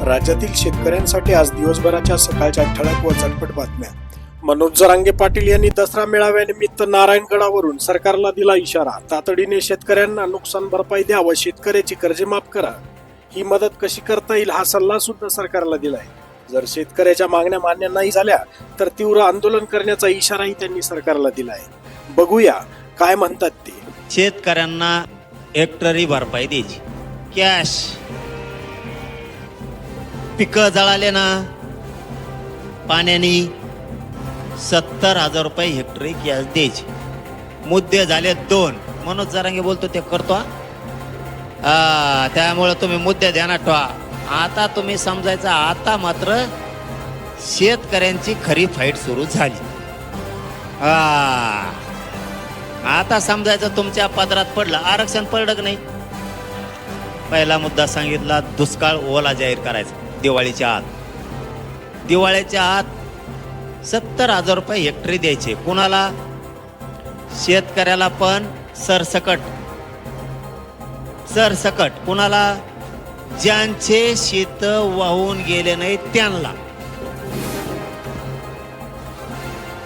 राज्यातील शेतकऱ्यांसाठी आज दिवसभराच्या सकाळच्या ठळक व झटपट बातम्या. मनोज जरांगे पाटील यांनी दसरा मेळाव्यानिमित्त नारायणगडावरून सरकारला दिला इशारा. तातडीने शेतकऱ्यांना नुकसान भरपाई द्या व शेतकऱ्याची कर्जे माफ करा. ही मदत कशी करता येईल हा सल्ला सुद्धा सरकारला दिलाय. जर शेतकऱ्याच्या मागण्या मान्य नाही झाल्या तर तीव्र आंदोलन करण्याचा इशाराही त्यांनी सरकारला दिलाय. बघूया काय म्हणतात ते. शेतकऱ्यांना हेक्टरी भरपाई द्यायची, कॅश. पिकं जळाले ना पाण्याने 70,000 रुपये हेक्टरी कॅश द्यायची. मुद्दे झाले 2. मनोज जरांगे बोलतो ते करतो. त्यामुळे तुम्ही मुद्दे ध्यानात ठेवा. आता तुम्ही समजायचं, आता मात्र शेतकऱ्यांची खरी फाईट सुरू झाली. आता समजायचं तुमच्या पदरात पडलं. आरक्षण पडलं की नाही. पहिला मुद्दा सांगितला, दुष्काळ ओला जाहीर करायचा दिवाळीच्या आत. दिवाळीच्या आत 70,000 रुपये हेक्टरी द्यायचे. कुणाला? शेतकऱ्याला पण सरसकट. कुणाला? ज्यांचे शेत वाहून गेले नाही त्यांना.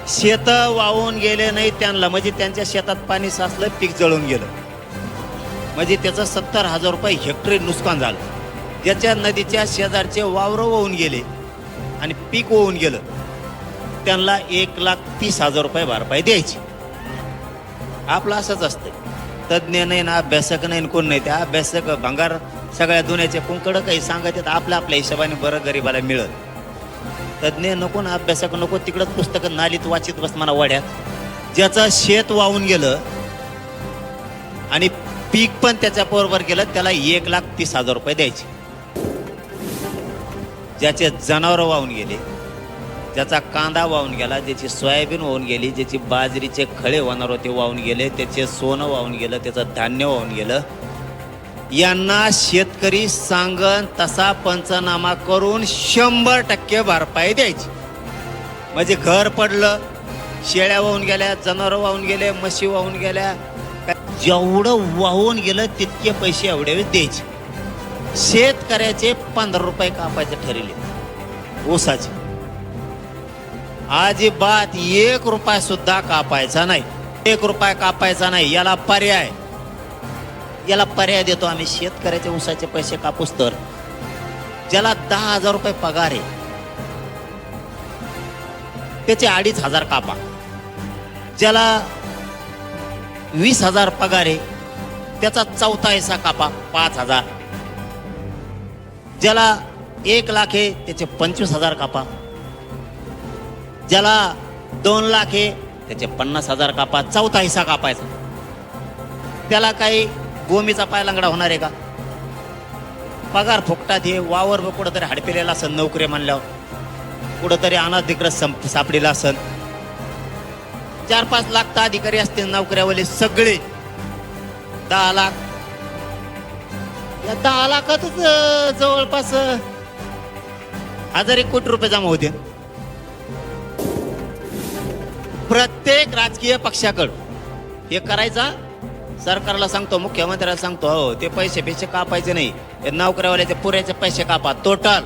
शेत वाहून गेले नाही त्यांना म्हणजे त्यांच्या शेतात पाणी साचलं, पीक जळून गेलं, म्हणजे त्याचं 70,000 रुपये हेक्टरी नुकसान झालं. ज्याच्या नदीच्या शेजारचे वावर वाहून गेले आणि पीक वाहून गेलं त्यांना 1,30,000 रुपये भरपाई द्यायची. आपलं असंच असतं. तज्ज्ञ नाही ना, अभ्यासक नाही, कोण नाही. त्या अभ्यासक भंगार सगळ्या दुनियाचे कुंकड काही सांगत येत. आपल्या हिशोबाने बरं गरीबाला मिळत. तज्ज्ञ नको ना, अभ्यासक नको. तिकडंच पुस्तकं नालीत वाचित बस म्हणा वाड्यात. ज्याचं शेत वाहून गेलं आणि पीक पण त्याच्या बरोबर गेलं त्याला 1,30,000 रुपये द्यायचे. ज्याचे जनावर वाहून गेले, ज्याचा कांदा वाहून गेला, ज्याची सोयाबीन वाहून गेली, ज्याची बाजरीचे खळे होणार होते वाहून गेले, त्याचे सोनं वाहून गेलं, त्याचं धान्य वाहून गेलं, यांना शेतकरी सांगन तसा पंचनामा करून 100% भरपाई द्यायची. म्हणजे घर पडलं, शेळ्या वाहून गेल्या, जनावर वाहून गेले, म्हशी वाहून गेल्या, जेवढं वाहून गेलं तितके पैसे एवढे द्यायचे. शेतकऱ्याचे 15 रुपये कापायचे ठरले. ऊसाचे अजिबात 1 रुपया सुद्धा कापायचा नाही. 1 रुपया कापायचा नाही. याला पर्याय देतो आम्ही. शेतकऱ्याचे ऊसाचे पैसे कापूस तर ज्याला 10,000 रुपये पगार आहे त्याचे 2,500 कापा. ज्याला 20,000 पगार आहे त्याचा 1/4 हिस्सा कापा, 5,000. ज्याला 1 लाख आहे त्याचे 25,000 कापा. ज्याला 2 लाख आहे त्याचे 50,000 कापा. 1/4 हिस्सा कापायचा. त्याला काही गोमीचा पाय लंगडा होणार आहे का? पगार फुकटात हे. वावर कुठंतरी हाडपिलेला असन, नोकरी म्हणल्यावर कुठंतरी अनाधिकृत सापडलेला असन. 4-5 लाख तर अधिकारी असतील नोकऱ्यावाले सगळे. 10 लाख. या 10 लाखातच जवळपास 1,000 कोटी रुपये जमा होते. प्रत्येक राजकीय पक्षाकडं हे करायचा. सरकारला सांगतो, मुख्यमंत्र्याला सांगतो, हो ते पैसे कापायचे नाही. नोकऱ्यावाल्याचे पुऱ्याचे पैसे कापा. टोटल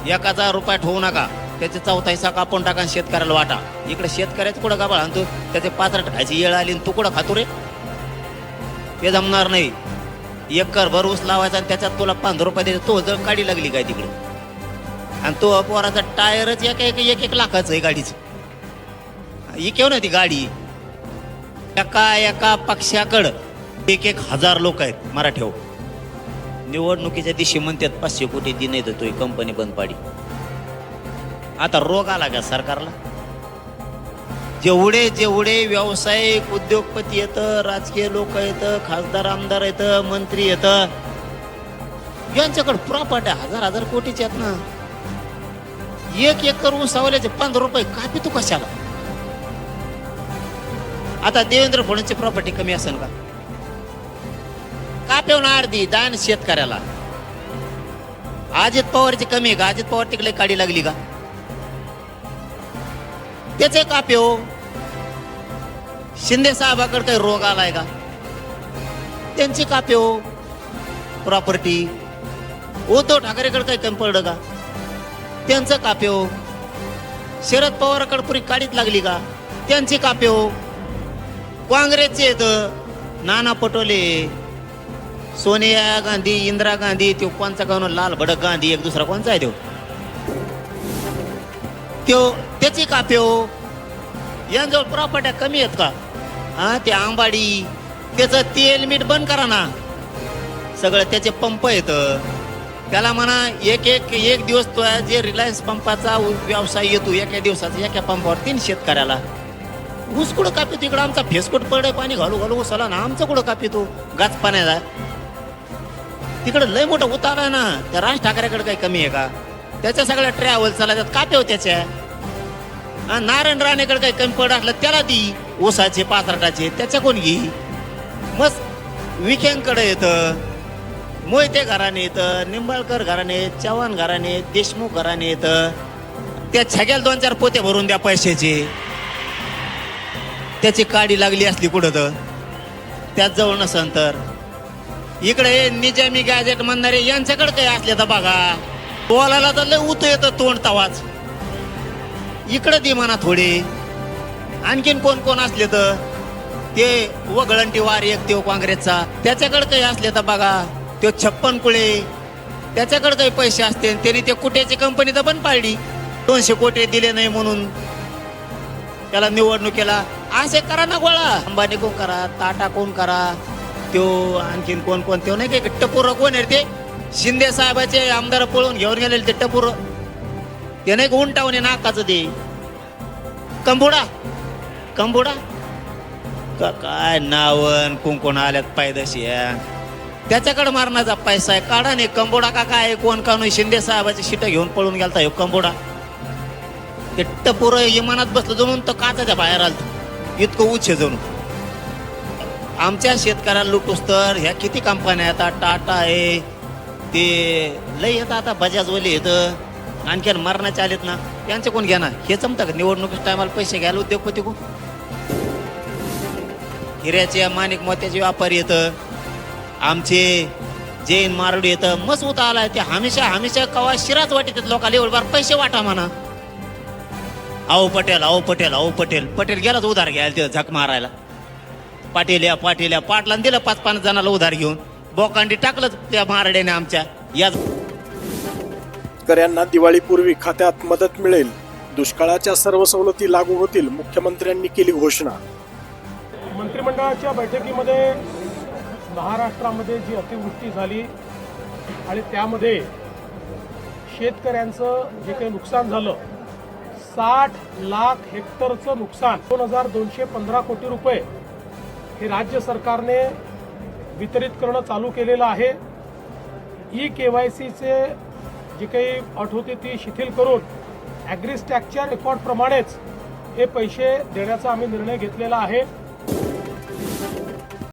1,000 रुपये ठेवू नका. त्याचे 1/4 हिस्सा कापून टाका आणि शेतकऱ्याला वाटा. इकडे शेतकऱ्याचं कुठं गाबाळ आणतो. त्याचे 5 खायची येळ आली आणि तू कुठं खातो रे? ते जमणार नाही. 1 एकर ऊस लावायचा आणि त्याच्यात तुला 15 रुपये द्यायचे. तो जर गाडी लागली काय तिकडे, आणि तो पोराचा टायरच 1 लाखाचं आहे गाडीचं. ही केव्हा नाही ती गाडी. एका पक्षाकडं 1,000 लोक आहेत मराठ्यावर. निवडणुकीच्या दिवशी म्हणतात 500 कोटी दिन देतोय, कंपनी बंद पाडी. आता रोग आला का सरकारला? जेवढे व्यावसायिक उद्योगपती येतं, राजकीय लोक येतं, खासदार आमदार येतं, मंत्री येतं, यांच्याकडे प्रॉपर्टी 1,000 कोटीच्या आहेत ना. 1 एकर ऊस सावल्याचे 15 रुपये कापी तू कशाला? आता देवेंद्र फडणवीसची प्रॉपर्टी कमी असेल का? कापेवून अर्धी दान शेतकऱ्याला. अजित पवारची कमी आहे का? अजित पवार तिकडे काढी लागली का? त्याचे कापेव. शिंदे साहेबाकडे काही रोग आलाय का? त्यांची कापेव प्रॉपर्टी. उद्धव ठाकरेकडे काही कमी पडलं का? त्यांचं कापे हो. शरद पवाराकडे पुरी काढीत लागली का? त्यांची कापे हो. काँग्रेसचे येतं नाना पटोले, सोनिया गांधी, इंदिरा गांधी, तो कोणचा गाव लाल भडक गांधी, एक दुसरा कोणचा आहे तो त्याची कापे हो. यांजवळ प्रॉपर्ट्या कमी आहेत का? हा, ते आंबाडी, त्याचं तेल मीठ बंद करा ना. सगळं त्याचे पंप येतं. त्याला म्हणा एक दिवस तो जे रिलायन्स पंपाचा व्यवसाय येतो, एका दिवसाचा एका पंपावर 3 शेतकऱ्याला. ऊस कुठं कापी तिकडं आमचा फेसकोट पडे पाणी घालू घालू उसाला ना, आमचं कुठं कापी तो गाच पाण्याचा. तिकडं लय मोठं उतार आहे ना. त्या राज ठाकरेकडे काही कमी आहे का? त्याच्या सगळ्या ट्रॅव्हल चालतात, कापे हो त्याच्या. नारायण राणेकडे काही कमी पड असलं त्याला दी, ऊसाचे पात्राटाचे, त्याच्या कोण घे. मग विखेंकडे येतं, मोहिते घराणे येतं, निंबाळकर घराणे, चव्हाण घराणे, देशमुख घराणे येतं. त्या छग्याला 2-4 पोते भरून द्या पैशाचे. त्याची काडी लागली असली कुठं तर त्याच जवळ नसन तर. इकडे निजामी गॅजेट म्हणणारे यांच्याकडे काही असले तर बघा. बोलायला तर लय उत येतं तोंड तवाच. इकडे दे म्हणा थोडे. आणखीन कोण कोण असले तर ते वगळंटी वार एक तो काँग्रेसचा, त्याच्याकडे काही असले तर बघा. तो 56 कुळे, त्याच्याकडे काही पैसे असते. त्यांनी ते कुट्याची कंपनी तर बंद पाडली, 200 कोटी दिले नाही म्हणून त्याला निवडणुकीला. असे करा ना गोळा. अंबानी कोण करा, टाटा कोण करा, तो आणखीन कोण कोण, तो नाही का टपूर कोण आहे ते शिंदे साहेबाचे आमदार पळून घेऊन गेलेले ते टपूर, ते नाही का उंटावणे नाकाचं ते कंबुडा काय नावन कुंकोण आल्यात पायदशी. त्याच्याकडे मारण्याचा पैसा आहे. काढा नाही कंबोडा का काय कोण कानू शिंदे साहेबाची शिट घेऊन पळून गेलता ह्यो कंबोडा. ते टपूर इमानात बसलं जणून तर काचाच्या बाहेर आलत, इतकं उच्च जणू. आमच्या शेतकऱ्याला लुटूस तर ह्या किती कंपन्या येतात, टाटा आहे, ते लय येतं. आता बजाजवाले येतं, आणखीन मरणाचे आलेत ना, यांचे कोण घ्या ना. हे जमतं का निवडणुकीच्या टायमाला पैसे घ्यायला उद्योगपती कोण? हिऱ्याचे माणिक मोत्याचे व्यापारी येतं, आमचे जैन मारडी येतं. मस्त होता आलाय ते हमेशा कवा शिराच वाटत लोकांना एवढं बार पैसे वाटा म्हणा. अहो पटेल गेलाच उधार घ्यायला तिथं झक मारायला. पाटील पाटला दिलं 5-5 जणाला उधार घेऊन. बोकांडी टाकलं त्या मारड्याने आमच्या. या शेतकऱ्यांना दिवाळीपूर्वी खात्यात मदत मिळेल. दुष्काळाच्या सर्व सवलती लागू होतील, मुख्यमंत्र्यांनी केली घोषणा. मंत्रिमंडळाच्या बैठकीमध्ये महाराष्ट्रामध्ये जी अतिवृष्टी झाली आणि त्यामध्ये शेतकऱ्यांचं जे काही नुकसान झालं, 60 लाख हेक्टरचं नुकसान, 2215 कोटी रुपये हे राज्य सरकारने वितरित करणं चालू केलेलं आहे. KYCचे जे काही अट होती ती शिथिल करून ॲग्रिस्टॅकच्या रेकॉर्डप्रमाणेच हे पैसे देण्याचा आम्ही निर्णय घेतलेला आहे.